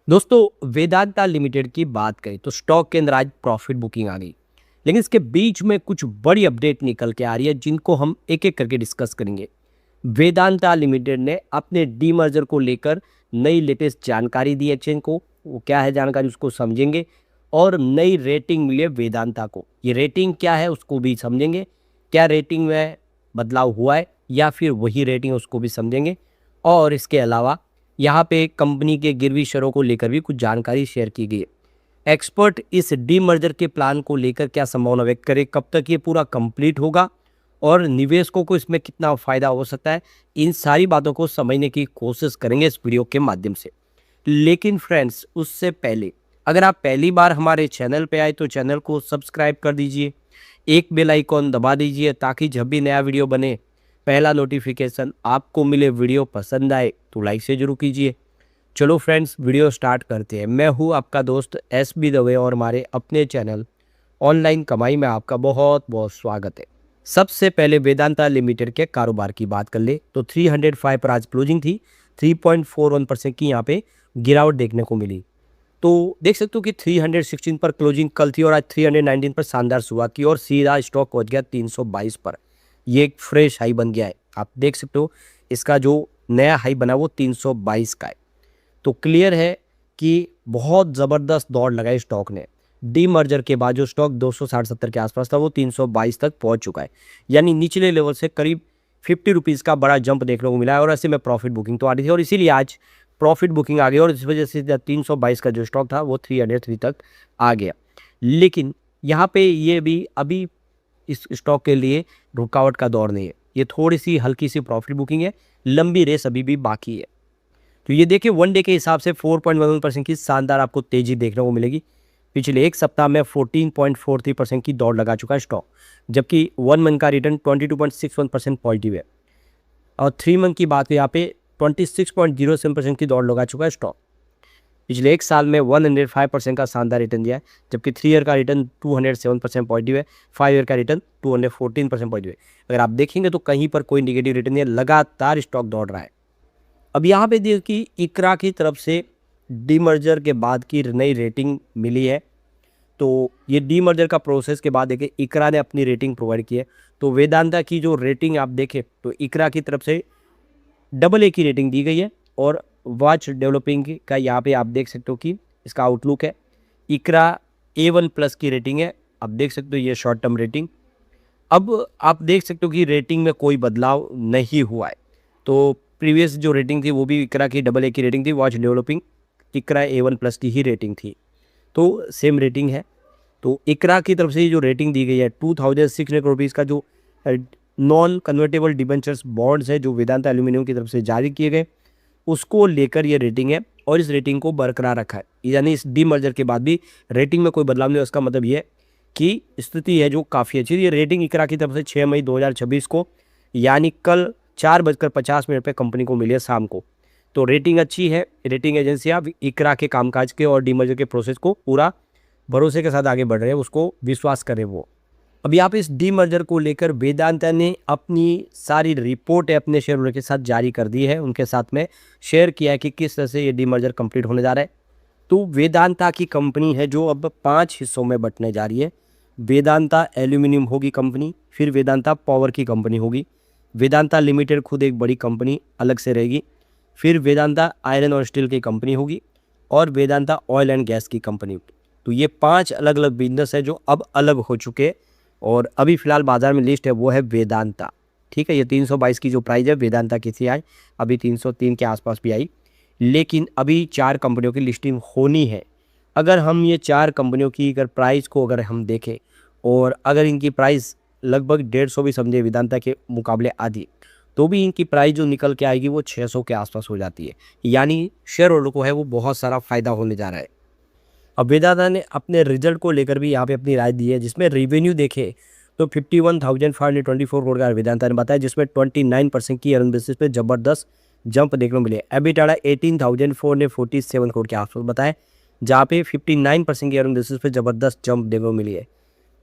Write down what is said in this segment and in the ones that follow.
दोस्तों वेदांता लिमिटेड की बात करें तो स्टॉक के अंदर आज प्रॉफिट बुकिंग आ गई। लेकिन इसके बीच में कुछ बड़ी अपडेट निकल के आ रही है जिनको हम एक एक करके डिस्कस करेंगे। वेदांता लिमिटेड ने अपने डीमर्जर को लेकर नई लेटेस्ट जानकारी दी एक्सचेंज को। वो क्या है जानकारी उसको समझेंगे। और नई रेटिंग मिली है वेदांता को। ये रेटिंग क्या है उसको भी समझेंगे। क्या रेटिंग में बदलाव हुआ है या फिर वही रेटिंग उसको भी समझेंगे। और इसके अलावा यहाँ पे कंपनी के गिरवी शेयरों को लेकर भी कुछ जानकारी शेयर की गई है। एक्सपर्ट इस डीमर्जर के प्लान को लेकर क्या संभावना व्यक्त करे, कब तक ये पूरा कंप्लीट होगा और निवेशकों को इसमें कितना फायदा हो सकता है, इन सारी बातों को समझने की कोशिश करेंगे इस वीडियो के माध्यम से। लेकिन फ्रेंड्स उससे पहले अगर आप पहली बार हमारे चैनल पे आए तो चैनल को सब्सक्राइब कर दीजिए, एक बेल आइकॉन दबा दीजिए ताकि जब भी नया वीडियो बने पहला नोटिफिकेशन आपको मिले। वीडियो पसंद आए तो लाइक से जरूर कीजिए। चलो फ्रेंड्स वीडियो स्टार्ट करते हैं। मैं हूँ आपका दोस्त SB दवे और हमारे अपने चैनल ऑनलाइन कमाई में आपका बहुत बहुत स्वागत है। सबसे पहले वेदांता लिमिटेड के कारोबार की बात कर ले तो 305 पर आज क्लोजिंग थी। 3.41% की यहाँ पे गिरावट देखने को मिली। तो देख सकते हो कि 316 पर क्लोजिंग कल थी और आज 319 पर शानदार शुरुआत की और सीधा स्टॉक पहुंच गया 322 पर। ये एक फ्रेश हाई बन गया है। आप देख सकते हो इसका जो नया हाई बना वो 322 का है। तो क्लियर है कि बहुत ज़बरदस्त दौड़ लगाई स्टॉक ने। डीमर्जर के बाद जो स्टॉक 260-70 के आसपास था वो 322 तक पहुंच चुका है। यानी निचले लेवल से करीब 50 रुपीज़ का बड़ा जंप देखने को मिला है और ऐसे में प्रॉफिट बुकिंग तो आ रही थी और इसीलिए आज प्रॉफिट बुकिंग आ गई और इस वजह से 322 का जो स्टॉक था वो 303 तक आ गया। लेकिन यहाँ पे ये भी अभी इस स्टॉक के लिए रुकावट का दौर नहीं है। ये थोड़ी सी हल्की सी प्रॉफिट बुकिंग है, लंबी रेस अभी भी बाकी है। तो ये देखिए वन डे के हिसाब से 4.11% की शानदार आपको तेजी देखने को मिलेगी। पिछले एक सप्ताह में 14.43% की दौड़ लगा चुका है स्टॉक, जबकि 1 मंथ का रिटर्न 22.61% पॉजिटिव है। और 3 मंथ की बात यहाँ पे 26.07% की दौड़ लगा चुका है स्टॉक। पिछले एक साल में 105% का शानदार रिटर्न दिया है, जबकि 3 ईयर का रिटर्न 207% पॉजिटिव है। 5 ईयर का रिटर्न 214% पॉजिटिव है। अगर आप देखेंगे तो कहीं पर कोई निगेटिव रिटर्न नहीं है, लगातार स्टॉक दौड़ रहा है। अब यहाँ पे देखिए कि इकरा की तरफ से डीमर्जर के बाद की नई रेटिंग मिली है। तो ये डीमर्जर का प्रोसेस के बाद देखिए इकरा ने अपनी रेटिंग प्रोवाइड की है। तो वेदांता की जो रेटिंग आप देखें तो इकरा की तरफ से AA की रेटिंग दी गई है और वॉच डेवलपिंग का यहाँ पे आप देख सकते हो कि इसका आउटलुक है। इकरा A1+ की रेटिंग है। आप देख सकते हो ये शॉर्ट टर्म रेटिंग। अब आप देख सकते हो कि रेटिंग में कोई बदलाव नहीं हुआ है। तो प्रीवियस जो रेटिंग थी वो भी इकरा की AA की रेटिंग थी। वॉच डेवलपिंग इकरा A1+ की ही रेटिंग थी, तो सेम रेटिंग है। तो इकरा की तरफ से जो रेटिंग दी गई है 2600 करोड़ रुपीज़ का जो नॉन कन्वर्टेबल डिबेंचर्स बॉन्ड्स है जो वेदांता एल्यूमिनियम की तरफ से जारी किए गए, उसको लेकर ये रेटिंग है और इस रेटिंग को बरकरार रखा है। यानी इस डीमर्जर के बाद भी रेटिंग में कोई बदलाव नहीं है। उसका मतलब ये कि स्थिति है जो काफ़ी अच्छी है। ये रेटिंग इकरा की तरफ से 6 मई 2026 को यानी कल 4:50 पे कंपनी को मिली है शाम को। तो रेटिंग अच्छी है। रेटिंग एजेंसियाँ इकरा के कामकाज के और डीमर्जर के प्रोसेस को पूरा भरोसे के साथ आगे बढ़ रहे हैं, उसको विश्वास करें वो। अब यहाँ पे इस डीमर्जर को लेकर वेदांता ने अपनी सारी रिपोर्ट अपने शेयर होल्डर के साथ जारी कर दी है। उनके साथ में शेयर किया है कि किस तरह से ये डीमर्जर कंप्लीट होने जा रहा है। तो वेदांता की कंपनी है जो अब 5 हिस्सों में बंटने जा रही है। वेदांता एल्यूमिनियम होगी कंपनी, फिर वेदांता पावर की कंपनी होगी, वेदांता लिमिटेड खुद एक बड़ी कंपनी अलग से रहेगी, फिर वेदांता आयरन और स्टील की कंपनी होगी और वेदांता ऑयल एंड गैस की कंपनी होगी। तो ये 5 अलग अलग बिजनेस है जो अब अलग हो चुके हैं और अभी फिलहाल बाजार में लिस्ट है वो है वेदांता। ठीक है, ये 322 की जो प्राइस है वेदांता की थी आज, अभी 303 के आसपास भी आई। लेकिन अभी 4 कंपनियों की लिस्टिंग होनी है। अगर हम ये 4 कंपनियों की अगर प्राइस को अगर हम देखें और अगर इनकी प्राइस लगभग 150 भी समझे वेदांता के मुकाबले आधी, तो भी इनकी प्राइस जो निकल के आएगी वो 600 के आसपास हो जाती है। यानी शेयर होल्डर को है वो बहुत सारा फायदा होने जा रहा है। अब वेदांता ने अपने रिजल्ट को लेकर भी यहाँ पे अपनी राय दी है, जिसमें रेवेन्यू देखे तो 51,524 करोड़ का वेदांता ने बताया, जिसमें 29% की अर्निंग बेसिस पे जबरदस्त जंप देखने को मिले। एबिटाडा 18,447 करोड़ के आसपास बताया, जहाँ पे 59% की अर्निंग बेसिस पे जबरदस्त जंप देखने को मिली है।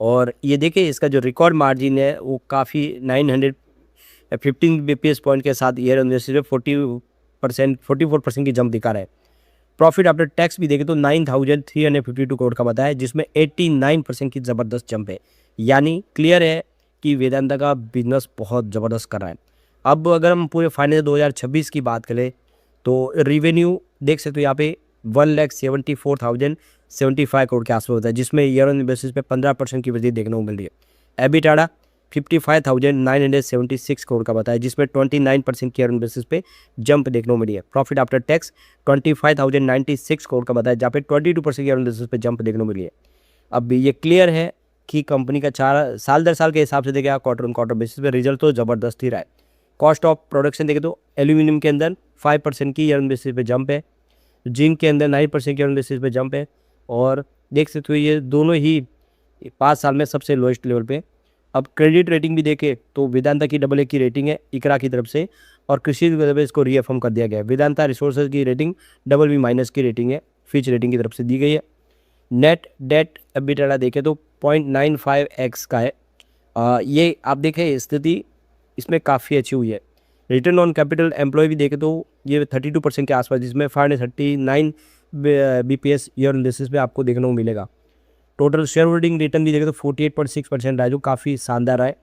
और ये देखिए इसका जो रिकॉर्ड मार्जिन है वो काफ़ी 915 बेसिस पॉइंट के साथ ईयर ऑन बेसिस पे 44% की जंप दिखा रहा है। प्रॉफिट आफ्टर टैक्स भी देखें तो 9,352 करोड़ का बताया, जिसमें 89% की ज़बरदस्त जंप है। यानी क्लियर है कि वेदांता का बिजनेस बहुत ज़बरदस्त कर रहा है। अब अगर हम पूरे फाइनेंस 2026 की बात करें तो रेवेन्यू देख सकते हो यहाँ पे 1,74,075 करोड़ के आसपास होता है, जिसमें ईयर ऑन बेसिस पे 15% की वृद्धि देखने को मिल रही है। एबिटाडा 55,976 करोड़ का बताया, जिसमें 29% की ईयर ऑन बेसिस पे जंप देखने को मिली है। प्रॉफिट आफ्टर टैक्स 25,096 करोड़ का बताया, जहाँ पे 22% ईयर ऑन बेसिस पे जंप देखने को मिली है। अब ये क्लियर है कि कंपनी का 4 साल दर साल के हिसाब से देखेगा क्वार्टर ऑन क्वार्टर बेसिस पे रिजल्ट तो ज़बरदस्त ही रहा है। कॉस्ट ऑफ प्रोडक्शन देखें तो एल्यूमिनियम के अंदर 5% की ईयर ऑन बेसिस पे जंप है, जिंक के अंदर 9% की ईयर ऑन बेसिस पे जंप है, और देख सकते हो ये दोनों ही 5 साल में सबसे लोएस्ट लेवल पे। अब क्रेडिट रेटिंग भी देखें तो वेदांता की AA की रेटिंग है इकरा की तरफ से, और कृषि की तरफ से इसको रीअफर्म कर दिया गया है। वेदांता रिसोर्सेज की रेटिंग BB- की रेटिंग है, फिच रेटिंग की तरफ से दी गई है। नेट डेट एबिटाडा देखें तो 0.95x का है। ये आप देखें स्थिति इसमें काफ़ी अच्छी हुई है। रिटर्न ऑन कैपिटल एम्प्लॉय भी देखें तो ये 32% के आसपास, जिसमें 539 BPS ईयर ऑन बेसिस पे आपको देखने को मिलेगा। टोटल शेयर होल्डिंग रिटर्न भी देखें तो 48.6% रहा है, जो काफ़ी शानदार है।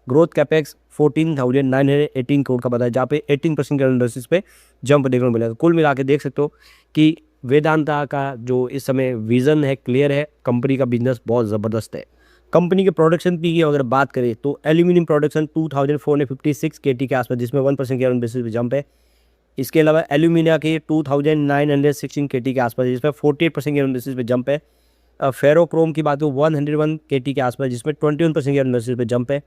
ग्रोथ कैपेक्स 14,918 करोड़ का बताया, जहाँ पे 18% के बेसिस पे जंप देखने को मिलेगा। कुल मिला के देख सकते हो कि वेदांता का जो इस समय विज़न है क्लियर है, कंपनी का बिजनेस बहुत ज़बरदस्त है। कंपनी के प्रोडक्शन की अगर बात करें तो एल्यूमिनियम प्रोडक्शन 2,456 KT के आसपास, जिसमें 1% के बेसिस पे जंप है। इसके अलावा एल्यूमिनिया के 2,916 KT के आसपास, जिसमें 48% के बेसिस पे जंप है। फेरोक्रोम की बात हो 101 KT के आसपास, जिसमें 21% के बेसिस पे जंप है।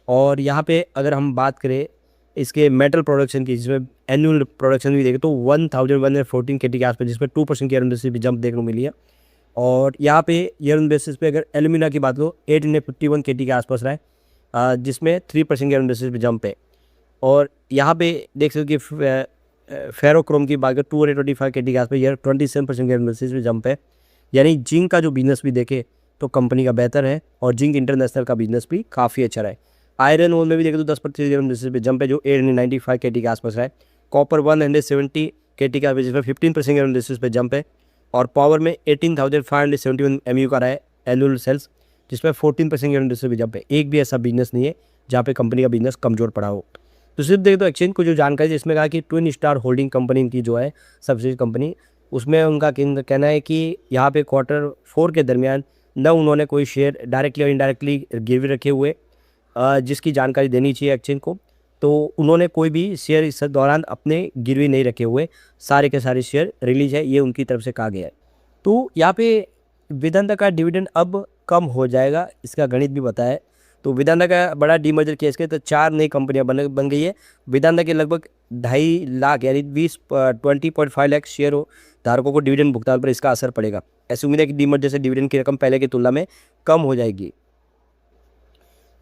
और यहाँ पे अगर हम बात करें इसके मेटल प्रोडक्शन की, जिसमें एनुअल प्रोडक्शन भी देखें तो 1,114 KT के आसपास, जिसमें 2% की बेसिस पे जंप देखने को मिली है। और यहाँ पे ईयर ऑन बेसिस पे अगर एल्यूमिना की बात हो 851 KT के आसपास रहा है, जिसमें 3% के बेसिस पे जंप है। और यहाँ पे देख सकते हो कि फेरोक्रोम की बात करें 225 KT के आसपास, ईयर 27% के बेसिस पे जंप है। यानी जिंक का जो बिजनेस भी देखे तो कंपनी का बेहतर है, और जिंक इंटरनेशनल का बिजनेस भी काफ़ी अच्छा रहा है। आयरन ओर में भी देखें तो 10% के बेसिस पे जंप है, जो 895 KT के आसपास रहा है। कॉपर 170 KT का, जिसमें 15% के बेसिस पे जंप है। और पावर में 18,571 MU का रहा है एनुअल सेल्स, जिसमें 14% की इंडस्ट्री भी जंप है। एक भी ऐसा बिजनेस नहीं है जहाँ पे कंपनी का बिजनेस कमज़ोर पड़ा हो। तो सिर्फ देखें तो एक्सचेंज को जो जानकारी है, इसमें कहा कि ट्विन स्टार होल्डिंग कंपनी की जो है सब्सिडी कंपनी, उसमें उनका कहना है कि यहाँ पे Q4 के दरमियान न उन्होंने कोई शेयर डायरेक्टली और इनडायरेक्टली गिरवी रखे हुए, जिसकी जानकारी देनी चाहिए एक्सचेंज को। तो उन्होंने कोई भी शेयर इस दौरान अपने गिरवी नहीं रखे हुए, सारे के सारे शेयर रिलीज है, ये उनकी तरफ से कहा गया है। तो यहाँ पे वेदांता का डिविडेंड अब कम हो जाएगा, इसका गणित भी बताया है। तो वेदांता का बड़ा डीमर्जर केस के तो 4 नई कंपनियां बन गई है। वेदांता के लगभग 2.5 लाख यानी 20.5 लाख शेयर हो धारकों को डिविडेंड भुगतान पर इसका असर पड़ेगा। ऐसी उम्मीद है कि डीमर्जर से डिविडेंड की रकम पहले की तुलना में कम हो जाएगी।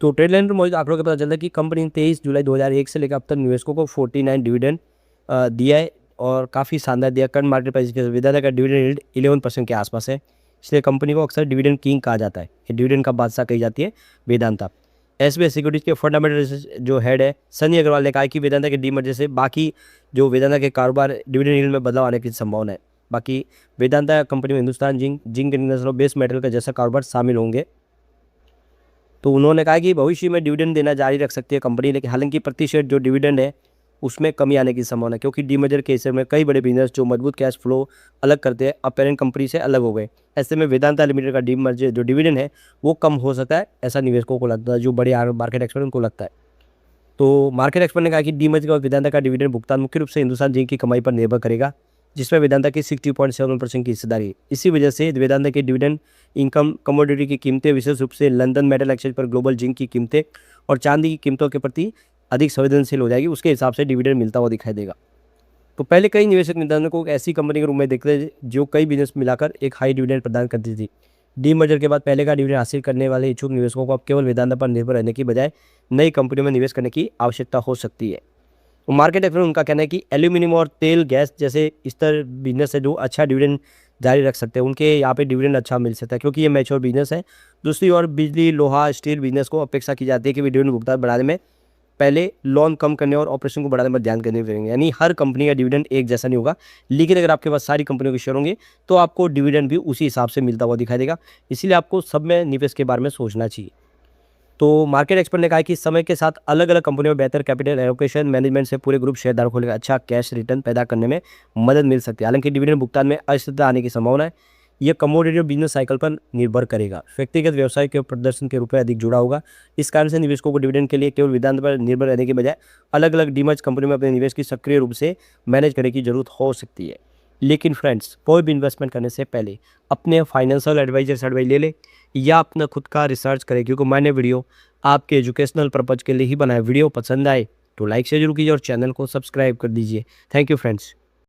तो ट्रेडलाइन पर मौजूद आंकड़ों का पता चलता है कि कंपनी ने 23 जुलाई 2001 से लेकर अब तक निवेशकों को 49 डिविडेंड दिया है, और काफ़ी शानदार दिया। करंट मार्केट प्राइस के वेदांता का डिविडेंड यील्ड 11% के आसपास है, इसलिए कंपनी को अक्सर डिविडेंड किंग कहा जाता है। ये डिविडेंड का बादशाह कही जाती है वेदांता। SBI सिक्योरिटीज़ के फंडामेंटल जो हेड है सनी अग्रवाल ने कहा कि वेदांता के डीमर्जर से बाकी जो वेदांता के कारोबार डिविडेंड यील्ड में बदलाव आने की संभावना है। बाकी वेदांता कंपनी में Hindustan zinc international base metal का जैसा कारोबार शामिल होंगे। तो उन्होंने कहा कि भविष्य में डिविडेंड देना जारी रख सकती है कंपनी, लेकिन हालांकि प्रति शेयर जो डिविडेंड है उसमें कमी आने की संभावना है, क्योंकि डीमर्जर के हिस्से में कई बड़े बिजनेस जो मजबूत कैश फ्लो अलग करते हैं अब पेरेंट कंपनी से अलग हो गए। ऐसे में वेदांता लिमिटेड का डीमर्जर जो डिविडेंड है वो कम हो सकता है, ऐसा निवेशकों को लगता है, जो बड़े मार्केट एक्सपर्ट उनको लगता है। तो मार्केट एक्सपर्ट ने कहा कि डीमर्जर और वेदांता का डिविडेंड भुगतान मुख्य रूप से हिंदुस्तान जिंक की कमाई पर निर्भर करेगा, जिसमें वेदांता की 60.7% की हिस्सेदारी है। इसी वजह से वेदांता के डिविडेंड इनकम कमोडिटी की कीमतें, विशेष रूप से लंदन मेटल एक्सचेंज पर ग्लोबल जिंक की कीमतें और चांदी की कीमतों के प्रति अधिक संवेदनशील हो जाएगी, उसके हिसाब से डिविडेंड मिलता हुआ दिखाई देगा। तो पहले कई निवेशक निर्धारण को ऐसी कंपनी के रूप में देखते थे जो कई बिजनेस मिलाकर एक हाई डिविडेंड प्रदान करती थी। डीमर्जर के बाद पहले का डिविडेंड हासिल करने वाले इच्छुक निवेशकों को अब केवल वेदांता पर निर्भर रहने की बजाय नई कंपनियों में निवेश करने की आवश्यकता हो सकती है। तो मार्केट एक्सपर्ट उनका कहना है कि एल्यूमिनियम और तेल गैस जैसे स्तर बिजनेस है जो अच्छा डिविडेंड जारी रख सकते हैं, उनके यहाँ पे डिविडेंड अच्छा मिल सकता है, क्योंकि ये मैच्योर बिजनेस है। दूसरी ओर बिजली, लोहा, स्टील बिजनेस को अपेक्षा की जाती है कि वे डिविडेंड भुगतान बढ़ाने में पहले लोन कम करने और ऑपरेशन को बढ़ाने पर ध्यान करने पड़ेंगे। यानी हर कंपनी का डिविडेंड एक जैसा नहीं होगा, लेकिन अगर आपके पास सारी कंपनियों के शेयर होंगे तो आपको डिविडेंड भी उसी हिसाब से मिलता हुआ दिखाई देगा। इसीलिए आपको सब में निवेश के बारे में सोचना चाहिए। तो मार्केट एक्सपर्ट ने कहा है कि समय के साथ अलग अलग कंपनियों में बेहतर कैपिटल एलोकेशन मैनेजमेंट से पूरे ग्रुप शेयरधारकों को लेकर अच्छा कैश रिटर्न पैदा करने में मदद मिल सकती है। हालांकि डिविडेंड भुगतान में अस्थिरता आने की संभावना है। यह कमोडिटी और बिजनेस साइकिल पर निर्भर करेगा। व्यक्तिगत व्यवसाय के प्रदर्शन के रूप में अधिक जुड़ा होगा। इस कारण से निवेशकों को डिविडेंड के लिए केवल वेदांत पर निर्भर रहने के बजाय अलग अलग डीमर्ज कंपनी में अपने निवेश की सक्रिय रूप से मैनेज करने की जरूरत हो सकती है। लेकिन फ्रेंड्स, कोई भी इन्वेस्टमेंट करने से पहले अपने फाइनेंशियल एडवाइजर से एडवाइस ले ले या अपना खुद का रिसर्च करें, क्योंकि मैंने वीडियो आपके एजुकेशनल पर्पज के लिए ही बनाया। वीडियो पसंद आए तो लाइक शेयर जरूर कीजिए और चैनल को सब्सक्राइब कर दीजिए। Thank you friends.